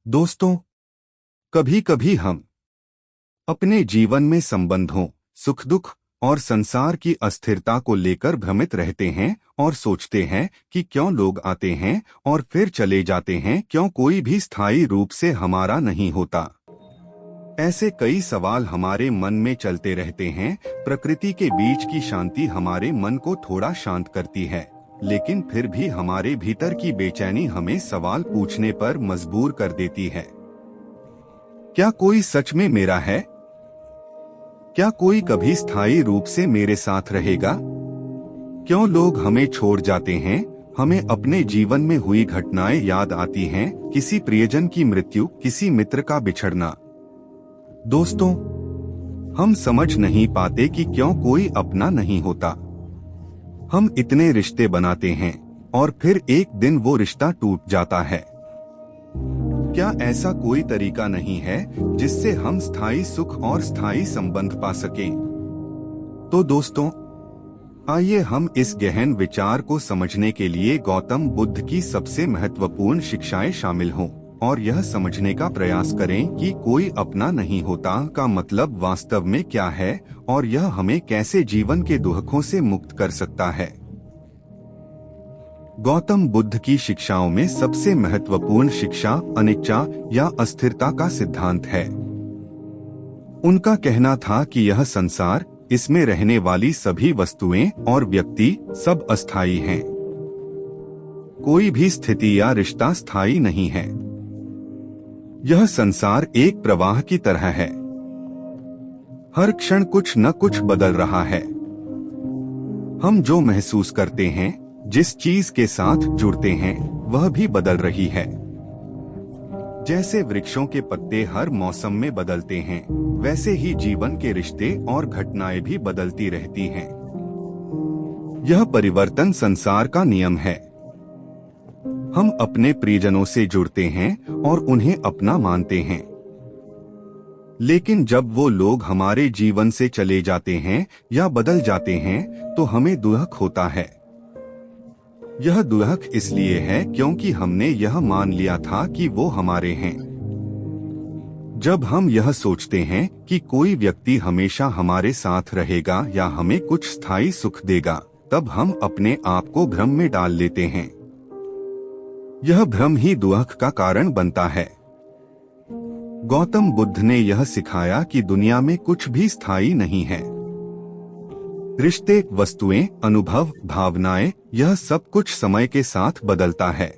दोस्तों, कभी कभी हम अपने जीवन में संबंधों, सुख दुख और संसार की अस्थिरता को लेकर भ्रमित रहते हैं और सोचते हैं कि क्यों लोग आते हैं और फिर चले जाते हैं, क्यों कोई भी स्थायी रूप से हमारा नहीं होता। ऐसे कई सवाल हमारे मन में चलते रहते हैं। प्रकृति के बीच की शांति हमारे मन को थोड़ा शांत करती है, लेकिन फिर भी हमारे भीतर की बेचैनी हमें सवाल पूछने पर मजबूर कर देती है। क्या कोई सच में मेरा है? क्या कोई कभी स्थायी रूप से मेरे साथ रहेगा? क्यों लोग हमें छोड़ जाते हैं? हमें अपने जीवन में हुई घटनाएं याद आती हैं, किसी प्रियजन की मृत्यु, किसी मित्र का बिछड़ना। दोस्तों, हम समझ नहीं पाते कि क्यों कोई अपना नहीं होता। हम इतने रिश्ते बनाते हैं और फिर एक दिन वो रिश्ता टूट जाता है। क्या ऐसा कोई तरीका नहीं है जिससे हम स्थायी सुख और स्थायी संबंध पा सकें? तो दोस्तों, आइए हम इस गहन विचार को समझने के लिए गौतम बुद्ध की सबसे महत्वपूर्ण शिक्षाएं शामिल हों और यह समझने का प्रयास करें कि कोई अपना नहीं होता का मतलब वास्तव में क्या है और यह हमें कैसे जीवन के दुखों से मुक्त कर सकता है। गौतम बुद्ध की शिक्षाओं में सबसे महत्वपूर्ण शिक्षा अनिच्चा या अस्थिरता का सिद्धांत है। उनका कहना था कि यह संसार, इसमें रहने वाली सभी वस्तुएं और व्यक्ति सब अस्थायी हैं। कोई भी स्थिति या रिश्ता स्थायी नहीं है। यह संसार एक प्रवाह की तरह है। हर क्षण कुछ न कुछ बदल रहा है। हम जो महसूस करते हैं, जिस चीज के साथ जुड़ते हैं, वह भी बदल रही है। जैसे वृक्षों के पत्ते हर मौसम में बदलते हैं, वैसे ही जीवन के रिश्ते और घटनाएं भी बदलती रहती हैं। यह परिवर्तन संसार का नियम है। हम अपने प्रियजनों से जुड़ते हैं और उन्हें अपना मानते हैं, लेकिन जब वो लोग हमारे जीवन से चले जाते हैं या बदल जाते हैं तो हमें दुख होता है। यह दुख इसलिए है क्योंकि हमने यह मान लिया था कि वो हमारे हैं। जब हम यह सोचते हैं कि कोई व्यक्ति हमेशा हमारे साथ रहेगा या हमें कुछ स्थायी सुख देगा, तब हम अपने आप को भ्रम में डाल लेते हैं। यह भ्रम ही दुख का कारण बनता है। गौतम बुद्ध ने यह सिखाया कि दुनिया में कुछ भी स्थायी नहीं है। रिश्ते, वस्तुएं, अनुभव, भावनाएं, यह सब कुछ समय के साथ बदलता है।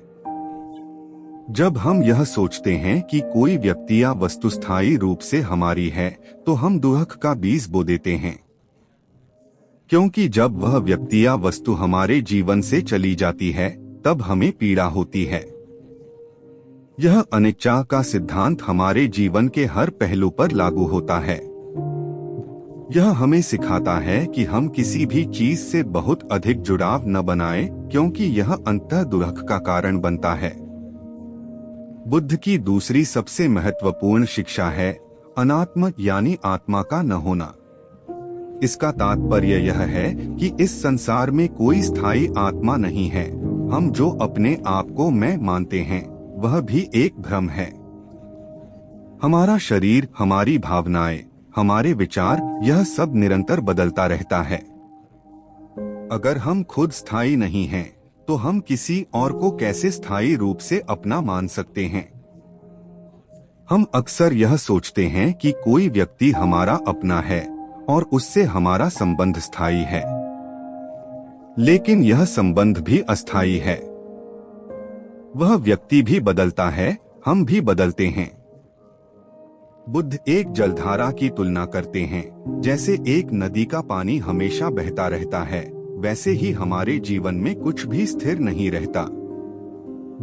जब हम यह सोचते हैं कि कोई व्यक्ति या वस्तु स्थायी रूप से हमारी है, तो हम दुख का बीज बो देते हैं। क्योंकि जब वह व्यक्ति या वस्तु हमारे जीवन से चली जाती है, तब हमें पीड़ा होती है। यह अनिच्चा का सिद्धांत हमारे जीवन के हर पहलू पर लागू होता है। यह हमें सिखाता है कि हम किसी भी चीज से बहुत अधिक जुड़ाव न बनाएं, क्योंकि यह अंततः दुख का कारण बनता है। बुद्ध की दूसरी सबसे महत्वपूर्ण शिक्षा है अनात्म यानी आत्मा का न होना। इसका तात्पर्य यह है कि इस संसार में कोई स्थायी आत्मा नहीं है। हम जो अपने आप को मैं मानते हैं, वह भी एक भ्रम है। हमारा शरीर, हमारी भावनाएं, हमारे विचार, यह सब निरंतर बदलता रहता है। अगर हम खुद स्थायी नहीं हैं, तो हम किसी और को कैसे स्थायी रूप से अपना मान सकते हैं? हम अक्सर यह सोचते हैं कि कोई व्यक्ति हमारा अपना है और उससे हमारा संबंध स्थायी है, लेकिन यह संबंध भी अस्थायी है। वह व्यक्ति भी बदलता है, हम भी बदलते हैं। बुद्ध एक जलधारा की तुलना करते हैं। जैसे एक नदी का पानी हमेशा बहता रहता है, वैसे ही हमारे जीवन में कुछ भी स्थिर नहीं रहता।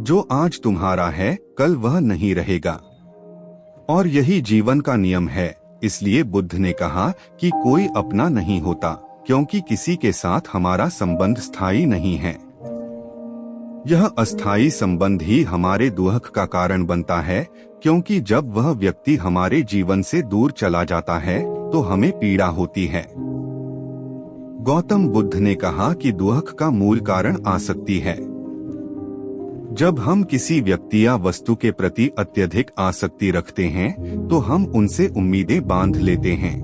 जो आज तुम्हारा है, कल वह नहीं रहेगा। और यही जीवन का नियम है। इसलिए बुद्ध ने कहा कि कोई अपना नहीं होता, क्योंकि किसी के साथ हमारा संबंध स्थायी नहीं है। यह अस्थायी संबंध ही हमारे दुख का कारण बनता है, क्योंकि जब वह व्यक्ति हमारे जीवन से दूर चला जाता है तो हमें पीड़ा होती है। गौतम बुद्ध ने कहा कि दुख का मूल कारण आसक्ति है। जब हम किसी व्यक्ति या वस्तु के प्रति अत्यधिक आसक्ति रखते हैं तो हम उनसे उम्मीदें बांध लेते हैं।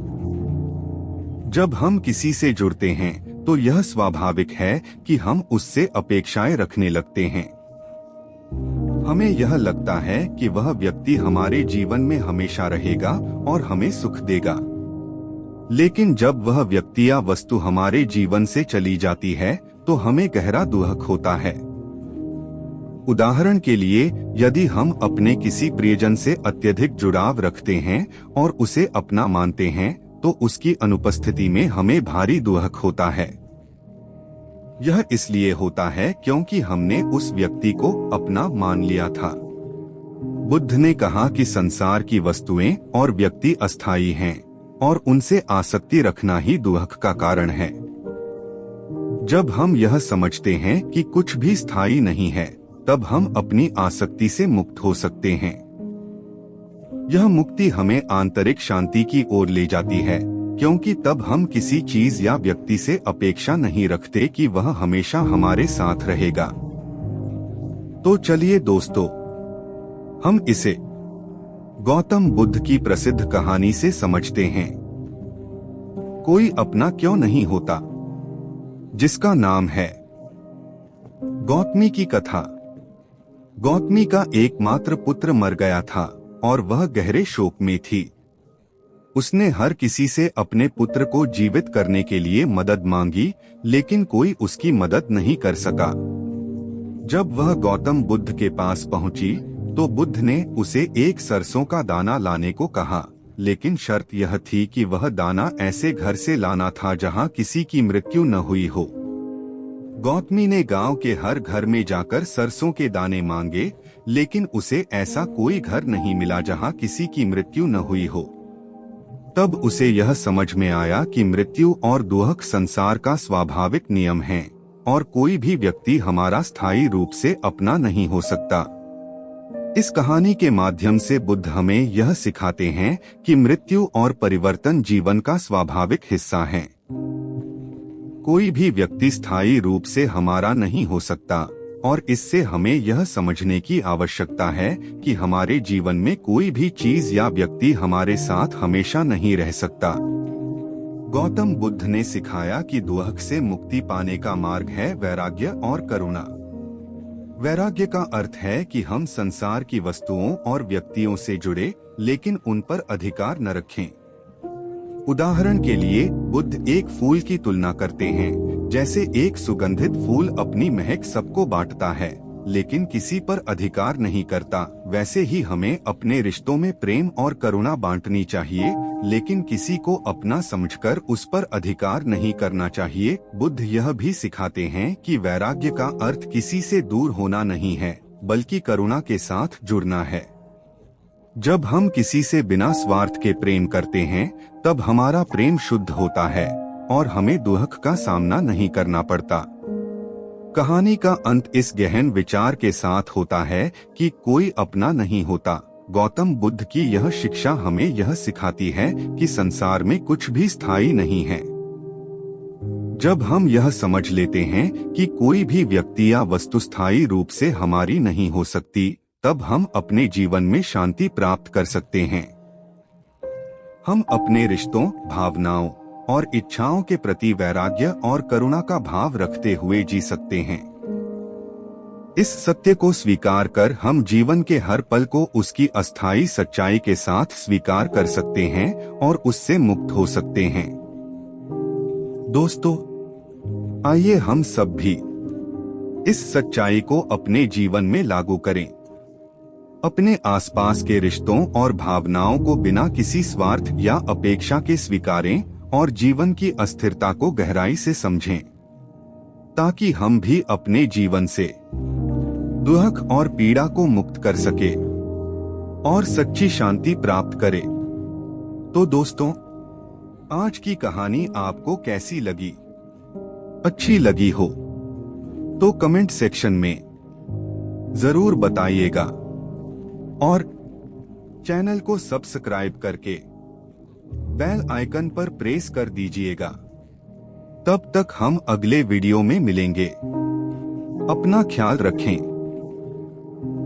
जब हम किसी से जुड़ते हैं तो यह स्वाभाविक है कि हम उससे अपेक्षाएं रखने लगते हैं। हमें यह लगता है कि वह व्यक्ति हमारे जीवन में हमेशा रहेगा और हमें सुख देगा। लेकिन जब वह व्यक्ति या वस्तु हमारे जीवन से चली जाती है तो हमें गहरा दुख होता है। उदाहरण के लिए, यदि हम अपने किसी प्रियजन से अत्यधिक जुड़ाव रखते हैं और उसे अपना मानते हैं तो उसकी अनुपस्थिति में हमें भारी दुख होता है। यह इसलिए होता है क्योंकि हमने उस व्यक्ति को अपना मान लिया था। बुद्ध ने कहा कि संसार की वस्तुएं और व्यक्ति अस्थायी हैं और उनसे आसक्ति रखना ही दुख का कारण है। जब हम यह समझते हैं कि कुछ भी स्थायी नहीं है, तब हम अपनी आसक्ति से मुक्त हो सकते हैं। यह मुक्ति हमें आंतरिक शांति की ओर ले जाती है, क्योंकि तब हम किसी चीज या व्यक्ति से अपेक्षा नहीं रखते कि वह हमेशा हमारे साथ रहेगा। तो चलिए दोस्तों, हम इसे गौतम बुद्ध की प्रसिद्ध कहानी से समझते हैं। कोई अपना क्यों नहीं होता, जिसका नाम है गौतमी की कथा। गौतमी का एकमात्र पुत्र मर गया था और वह गहरे शोक में थी। उसने हर किसी से अपने पुत्र को जीवित करने के लिए मदद मांगी, लेकिन कोई उसकी मदद नहीं कर सका। जब वह गौतम बुद्ध के पास पहुंची तो बुद्ध ने उसे एक सरसों का दाना लाने को कहा, लेकिन शर्त यह थी कि वह दाना ऐसे घर से लाना था जहां किसी की मृत्यु न हुई हो। गौतमी ने गांव के हर घर में जाकर सरसों के दाने मांगे, लेकिन उसे ऐसा कोई घर नहीं मिला जहां किसी की मृत्यु न हुई हो। तब उसे यह समझ में आया कि मृत्यु और दुख संसार का स्वाभाविक नियम है और कोई भी व्यक्ति हमारा स्थायी रूप से अपना नहीं हो सकता। इस कहानी के माध्यम से बुद्ध हमें यह सिखाते हैं कि मृत्यु और परिवर्तन जीवन का स्वाभाविक हिस्सा है। कोई भी व्यक्ति स्थायी रूप से हमारा नहीं हो सकता और इससे हमें यह समझने की आवश्यकता है कि हमारे जीवन में कोई भी चीज या व्यक्ति हमारे साथ हमेशा नहीं रह सकता। गौतम बुद्ध ने सिखाया कि दुख से मुक्ति पाने का मार्ग है वैराग्य और करुणा। वैराग्य का अर्थ है कि हम संसार की वस्तुओं और व्यक्तियों से जुड़े, लेकिन उन पर अधिकार न रखें। उदाहरण के लिए, बुद्ध एक फूल की तुलना करते हैं, जैसे एक सुगंधित फूल अपनी महक सबको बांटता है लेकिन किसी पर अधिकार नहीं करता, वैसे ही हमें अपने रिश्तों में प्रेम और करुणा बांटनी चाहिए, लेकिन किसी को अपना समझकर उस पर अधिकार नहीं करना चाहिए। बुद्ध यह भी सिखाते हैं कि वैराग्य का अर्थ किसी से दूर होना नहीं है, बल्कि करुणा के साथ जुड़ना है। जब हम किसी से बिना स्वार्थ के प्रेम करते हैं, तब हमारा प्रेम शुद्ध होता है और हमें दुख का सामना नहीं करना पड़ता। कहानी का अंत इस गहन विचार के साथ होता है कि कोई अपना नहीं होता। गौतम बुद्ध की यह शिक्षा हमें यह सिखाती है कि संसार में कुछ भी स्थायी नहीं है। जब हम यह समझ लेते हैं कि कोई भी व्यक्ति या वस्तु स्थायी रूप से हमारी नहीं हो सकती, तब हम अपने जीवन में शांति प्राप्त कर सकते हैं। हम अपने रिश्तों, भावनाओं और इच्छाओं के प्रति वैराग्य और करुणा का भाव रखते हुए जी सकते हैं। इस सत्य को स्वीकार कर हम जीवन के हर पल को उसकी अस्थायी सच्चाई के साथ स्वीकार कर सकते हैं और उससे मुक्त हो सकते हैं। दोस्तों, आइए हम सब भी इस सच्चाई को अपने जीवन में लागू करें। अपने आसपास के रिश्तों और भावनाओं को बिना किसी स्वार्थ या अपेक्षा के स्वीकारें और जीवन की अस्थिरता को गहराई से समझें, ताकि हम भी अपने जीवन से दुख और पीड़ा को मुक्त कर सके और सच्ची शांति प्राप्त करें। तो दोस्तों, आज की कहानी आपको कैसी लगी? अच्छी लगी हो तो कमेंट सेक्शन में जरूर बताइएगा और चैनल को सब्सक्राइब करके बेल आइकन पर प्रेस कर दीजिएगा। तब तक हम अगले वीडियो में मिलेंगे। अपना ख्याल रखें।